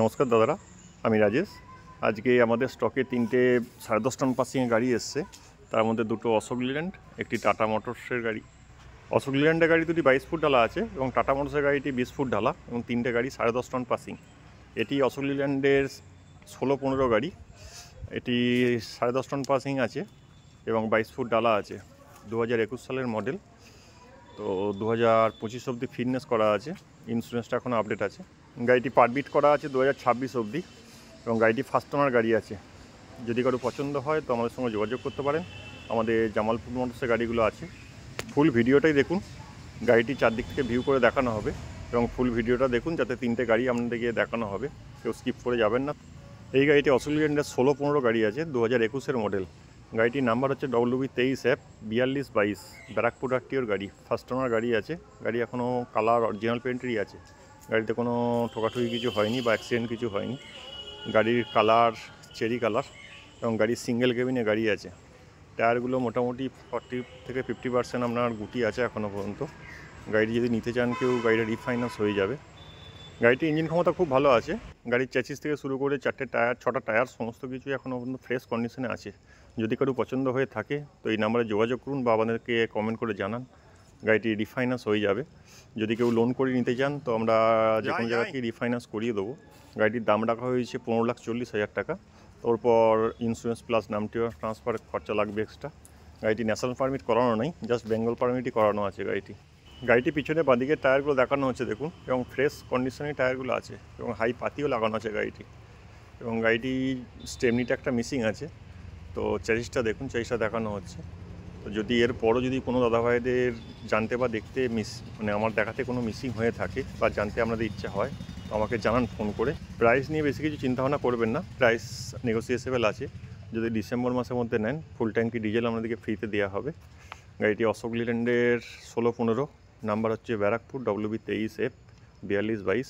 নমস্কার দাদারা, আমি রাজেশ। আজকে আমাদের স্টকে 3টে 10.5 টন পাসিংয়ের গাড়ি এসছে। তার মধ্যে 2টো অশোক লিল্যান্ড, একটি টাটা মোটরসের গাড়ি। অশোক লিল্যান্ডের গাড়ি দুটি 22 ফুট ঢালা আছে এবং টাটা মোটরসের গাড়িটি 20 ফুট ঢালা এবং 3টে গাড়ি 10.5 টন পাসিং। এটি অশোক লিল্যান্ডের 16-15 গাড়ি। এটি 10.5 টন পাসিং আছে এবং 22 ফুট ঢালা আছে। 2021 সালের মডেল। তো 2025 অবধি ফিটনেস করা আছে, ইন্স্যুরেন্সটা এখনও আপডেট আছে। গাড়িটি পারমিট করা আছে 2026 অবধি এবং গাড়িটি ফার্স্ট ওনার গাড়ি আছে। যদি কারো পছন্দ হয় তো আমাদের সঙ্গে যোগাযোগ করতে পারেন। আমাদের জামালপুর মোটরসের গাড়িগুলো আছে। ফুল ভিডিওটাই দেখুন, গাড়িটি চারদিক থেকে ভিউ করে দেখানো হবে এবং ফুল ভিডিওটা দেখুন যাতে 3টে গাড়ি আপনাদেরকে দেখানো হবে, কেউ স্কিপ করে যাবেন না। এই গাড়িটি অশোক লিল্যান্ডের 16-15 গাড়ি আছে, 2021-এর মডেল। গাড়িটির নাম্বার হচ্ছে WB23F4222, ব্যারাকপুর আরটিওর গাড়ি, ফার্স্ট ওনার গাড়ি আছে। গাড়ি এখনও কালার অরিজিনাল পেন্টেরই আছে। গাড়িতে কোনো ঠোকাঠুকি কিছু হয়নি বা অ্যাক্সিডেন্ট কিছু হয়নি। গাড়ির কালার চেরি কালার এবং গাড়ির সিঙ্গেল কেবিনে গাড়ি আছে। টায়ারগুলো মোটামুটি 40 থেকে 50% আপনার গুটি আছে এখনও পর্যন্ত। গাড়িটি যদি নিতে চান কেউ, গাড়িটা রিফাইন্যান্স হয়ে যাবে। গাড়িটির ইঞ্জিন ক্ষমতা খুব ভালো আছে। গাড়ির চ্যাসিস থেকে শুরু করে 4টে টায়ার, 6টা টায়ার সমস্ত কিছু এখনও পর্যন্ত ফ্রেশ কন্ডিশনে আছে। যদি কারো পছন্দ হয়ে থাকে তো এই নাম্বারে যোগাযোগ করুন বা আমাদেরকে কমেন্ট করে জানান। গাড়িটি রিফাইন্যান্স হয়ে যাবে। যদি কেউ লোন করে নিতে চান তো আমরা যে কোনো জায়গা থেকে রিফাইন্যান্স করিয়ে দেবো। গাড়িটির দাম রাখা হয়েছে 15,40,000 টাকা। তারপর ইন্স্যুরেন্স প্লাস নামটি ট্রান্সফার খরচা লাগবে এক্সট্রা। গাড়িটি ন্যাশনাল পারমিট করানো নেই, জাস্ট বেঙ্গল পারমিটই করানো আছে গাড়িটি পিছনে বাঁদিকের টায়ারগুলো দেখানো হচ্ছে দেখুন, এবং ফ্রেশ কন্ডিশনের টায়ারগুলো আছে এবং হাই পাতিও লাগানো আছে গাড়িটি। এবং গাড়িটি স্টেমনিটা একটা মিসিং আছে। তো চ্যাসিসটা দেখুন, চ্যাসিসটা দেখানো হচ্ছে। তো যদি এরপরও যদি কোনো দাদাভাইদের জানতে বা দেখতে আমার দেখাতে কোনো মিসিং হয়ে থাকে বা জানতে আপনাদের ইচ্ছা হয় তো আমাকে জানান ফোন করে। প্রাইস নিয়ে বেশি কিছু চিন্তাভাবনা করবেন না, প্রাইস নেগোসিয়েবল আছে। যদি ডিসেম্বর মাসের মধ্যে নেন ফুল ট্যাঙ্কি ডিজেল আপনাদেরকে ফ্রিতে দেওয়া হবে। গাড়িটি অশোক লিল্যান্ডের 16-15, নাম্বার হচ্ছে ব্যারাকপুর WB23F4222।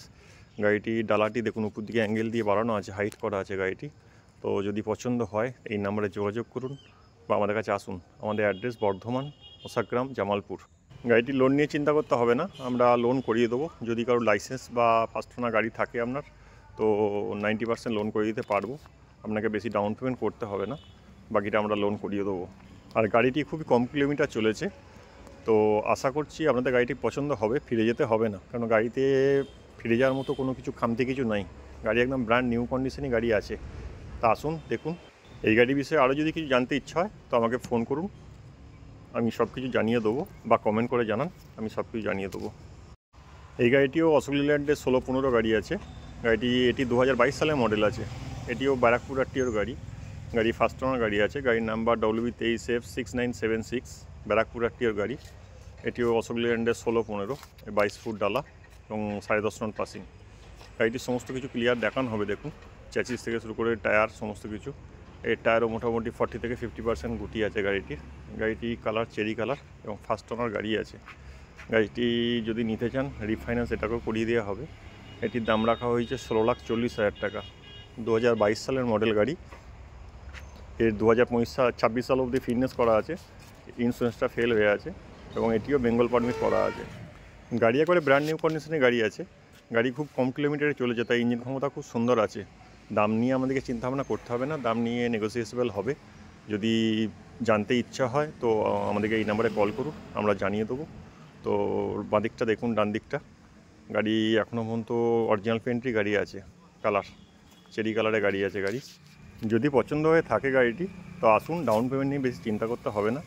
গাড়িটি ডালাটি দেখুন উপর দিকে অ্যাঙ্গেল দিয়ে বাড়ানো আছে, হাইট করা আছে গাড়িটি। তো যদি পছন্দ হয় এই নাম্বারে যোগাযোগ করুন বা আমাদের কাছে আসুন। আমাদের অ্যাড্রেস বর্ধমান, ওসাগ্রাম, জামালপুর। গাড়িটি লোন নিয়ে চিন্তা করতে হবে না, আমরা লোন করিয়ে দেবো। যদি কারো লাইসেন্স বা ফার্স্ট ওনার গাড়ি থাকে আপনার তো 90% লোন করে দিতে পারবো। আপনাকে বেশি ডাউন পেমেন্ট করতে হবে না, বাকিটা আমরা লোন করিয়ে দেবো। আর গাড়িটি খুবই কম কিলোমিটার চলেছে। তো আশা করছি আপনাদের গাড়িটি পছন্দ হবে, ফিরে যেতে হবে না, কারণ গাড়িতে ফিরে যাওয়ার মতো কোনো কিছু খামতি কিছু নাই। গাড়ি একদম ব্র্যান্ড নিউ কন্ডিশনই গাড়ি আছে। তা আসুন দেখুন। এই গাড়ির বিষয়ে আরও যদি কিছু জানতে ইচ্ছা হয় তো আমাকে ফোন করুন, আমি সব কিছু জানিয়ে দেবো, বা কমেন্ট করে জানান, আমি সব কিছু জানিয়ে দেবো। এই গাড়িটিও অশোক লিল্যান্ডের 16-15 গাড়ি আছে। এটি 2022 সালের মডেল আছে। এটিও ব্যারাকপুর আরটিওর গাড়ি। গাড়ি ফার্স্ট ওনার গাড়ি আছে। গাড়ির নাম্বার WB23F6976, ব্যারাকপুর আরটিওর গাড়ি। এটিও অশোক লিল্যান্ডের 16-15, 22 ফুট ডালা এবং 10.5 টন পাসিং। গাড়িটির সমস্ত কিছু ক্লিয়ার দেখানো হবে দেখুন, চ্যাসিস থেকে শুরু করে টায়ার সমস্ত কিছু। এই টায়ারও মোটামুটি 40 থেকে 50% গুটি আছে গাড়িটি কালার চেরি কালার এবং ফার্স্ট ওনার গাড়ি আছে। গাড়িটি যদি নিতে চান রিফাইন্যান্স এটাকেও করিয়ে দেওয়া হবে। এটির দাম রাখা হয়েছে 16,40,000 টাকা। 2022 সালের মডেল গাড়ি। এর 2026 সাল অবধি ফিটনেস করা আছে, ইন্স্যুরেন্সটা ফেল হয়ে আছে এবং এটিও বেঙ্গল পারমিট করা আছে। গাড়ি একবারে ব্র্যান্ড নিউ কন্ডিশনে গাড়ি আছে। গাড়ি খুব কম কিলোমিটারে চলেছে, তাই ইঞ্জিন ক্ষমতা খুব সুন্দর আছে। দাম নিয়ে আমাদেরকে চিন্তাভাবনা করতে হবে না, দাম নিয়ে নেগোসিয়েবল হবে। যদি জানতে ইচ্ছা হয় তো আমাদেরকে এই নাম্বারে কল করুন, আমরা জানিয়ে দেবো। তো বাঁ দিকটা দেখুন, ডান দিকটা গাড়ি এখনও পর্যন্ত অরিজিনাল পেন্ট্রি গাড়ি আছে, কালার চেরি কালারে গাড়ি আছে। গাড়ি যদি পছন্দ হয়ে থাকে গাড়িটি তো আসুন, ডাউন পেমেন্ট নিয়ে বেশি চিন্তা করতে হবে না।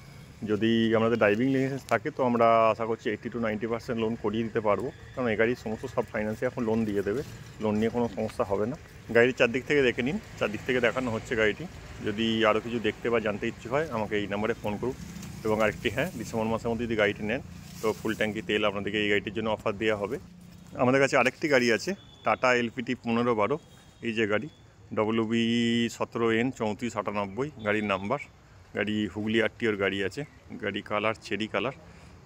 যদি আমাদের ড্রাইভিং লাইসেন্স থাকে তো আমরা আশা করছি 80 to 90% লোন করিয়ে দিতে পারবো, কারণ এই গাড়ির সমস্ত সব ফাইন্যান্সে এখন লোন দিয়ে দেবে। লোন নিয়ে কোনো সমস্যা হবে না। গাড়ির চারদিক থেকে দেখে নিন, চারদিক থেকে দেখানো হচ্ছে গাড়িটি। যদি আরও কিছু দেখতে বা জানতে ইচ্ছে হয় আমাকে এই নাম্বারে ফোন করুন। এবং আরেকটি, হ্যাঁ, ডিসেম্বর মাসের মধ্যে যদি গাড়িটি নেন তো ফুল ট্যাঙ্কি তেল আপনাদেরকে এই গাড়িটির জন্য অফার দেওয়া হবে। আমাদের কাছে আরেকটি গাড়ি আছে, টাটা LPT 1512। এই যে গাড়ি WB17N3498 গাড়ির নাম্বার। গাড়ি হুগলি আরটিওর গাড়ি আছে। গাড়ি কালার চেরি কালার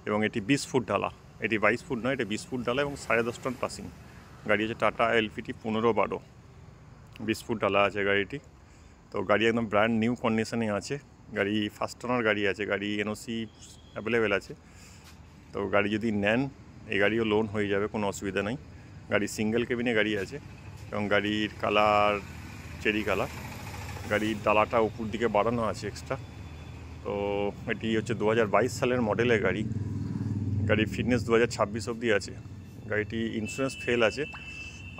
এবং এটি 20 ফুট ঢালা। এটি 22 ফুট নয়, এটি 20 ফুট ঢালা এবং 10.5 টন পাসিং। গাড়ি আছে টাটা LPT 1512, 20 ফুট ঢালা আছে গাড়িটি। তো গাড়ি একদম ব্র্যান্ড নিউ কন্ডিশনে আছে। গাড়ি ফার্স্ট ওনার গাড়ি আছে। গাড়ি NOC অ্যাভেলেবেল আছে। তো গাড়ি যদি নেন এই গাড়িও লোন হয়ে যাবে, কোনো অসুবিধা নেই। গাড়ি সিঙ্গেল কেবিনে গাড়ি আছে। এবং গাড়ির কালার চেরি কালার। গাড়ির ডালাটা উপর দিকে বাড়ানো আছে এক্সট্রা। তো এটি হচ্ছে 2022 সালের মডেলের গাড়ি। গাড়ির ফিটনেস 2026 অবধি আছে। গাড়িটি ইন্স্যুরেন্স ফেল আছে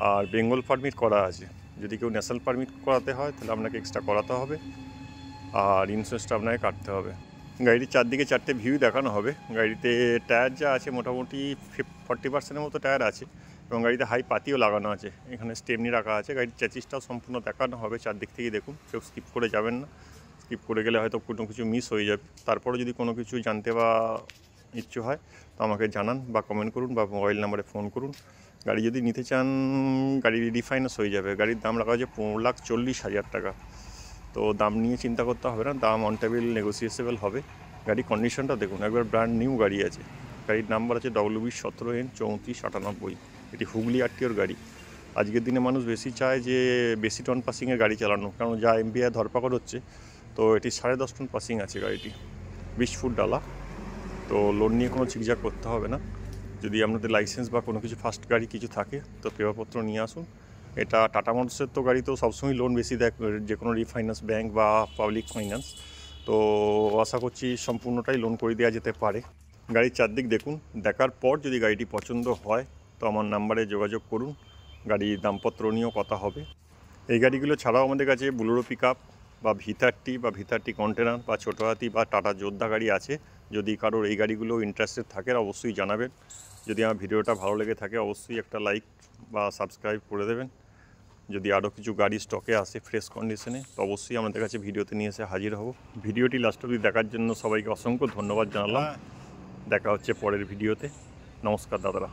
আর বেঙ্গল পারমিট করা আছে। যদি কেউ ন্যাশনাল পারমিট করাতে হয় তাহলে আপনাকে এক্সট্রা করাতে হবে আর ইন্স্যুরেন্সটা আপনাকে কাটতে হবে। গাড়িটির চারদিকে 4টে ভিউ দেখানো হবে। গাড়িতে টায়ার যা আছে মোটামুটি 40%-এর মতো টায়ার আছে এবং গাড়িতে হাই পাতিও লাগানো আছে। এখানে স্টেপনি রাখা আছে। গাড়ির চ্যাসিসটাও সম্পূর্ণ দেখানো হবে, চারদিক থেকে দেখুন, কেউ স্কিপ করে যাবেন না। স্কিপ করে গেলে হয়তো কোনো কিছু মিস হয়ে যাবে। তারপরে যদি কোনো কিছু জানতে বা ইচ্ছে হয় তো আমাকে জানান বা কমেন্ট করুন বা মোবাইল নাম্বারে ফোন করুন। গাড়ি যদি নিতে চান, গাড়ি রিফাইন্যান্স হয়ে যাবে। গাড়ির দাম রাখা হয়েছে 15,40,000 টাকা। তো দাম নিয়ে চিন্তা করতে হবে না, দাম অন টেবিল নেগোসিয়েবল হবে। গাড়ির কন্ডিশনটা দেখুন, একবার ব্র্যান্ড নিউ গাড়ি আছে। গাড়ির নাম্বার আছে WB17N3498। এটি হুগলি আরটিওর গাড়ি। আজকের দিনে মানুষ বেশি চায় যে বেশি টন পাসিংয়ের গাড়ি চালানো, কারণ যা এমপিআই ধরপাকড় হচ্ছে। তো এটি 10.5 টন পাসিং আছে গাড়িটি, 20 ফুট ডালা। তো লোন নিয়ে কোনো ঝিকঝাক করতে হবে না। যদি আপনাদের লাইসেন্স বা কোনো কিছু ফার্স্ট গাড়ি কিছু থাকে তো পেপারপত্র নিয়ে আসুন। এটা টাটা মোটরসের তো গাড়ি তো সবসময় লোন বেশি দেয়, যে কোনো রিফাইন্যান্স ব্যাঙ্ক বা পাবলিক ফাইন্যান্স। তো আশা করছি সম্পূর্ণটাই লোন করে দেওয়া যেতে পারে। গাড়ির চারদিক দেখুন, দেখার পর যদি গাড়িটি পছন্দ হয় তো আমার নাম্বারে যোগাযোগ করুন। গাড়ির দামপত্র নিয়েও কথা হবে। এই গাড়িগুলো ছাড়াও আমাদের কাছে বুলেরো পিকআপ বা V30 বা V30 কন্টেনার বা ছোটো হাতি বা টাটা যোদ্ধা গাড়ি আছে। যদি কারোর এই গাড়িগুলো ইন্টারেস্টেড থাকে অবশ্যই জানাবেন। যদি আমার ভিডিওটা ভালো লেগে থাকে অবশ্যই একটা লাইক বা সাবস্ক্রাইব করে দেবেন। যদি আরও কিছু গাড়ি স্টকে আসে ফ্রেশ কন্ডিশনে তো অবশ্যই আমাদের কাছে ভিডিওতে নিয়ে এসে হাজির হব। ভিডিওটি লাস্ট অবধি দেখার জন্য সবাইকে অসংখ্য ধন্যবাদ জানালাম। দেখা হচ্ছে পরের ভিডিওতে। নমস্কার দাদারা।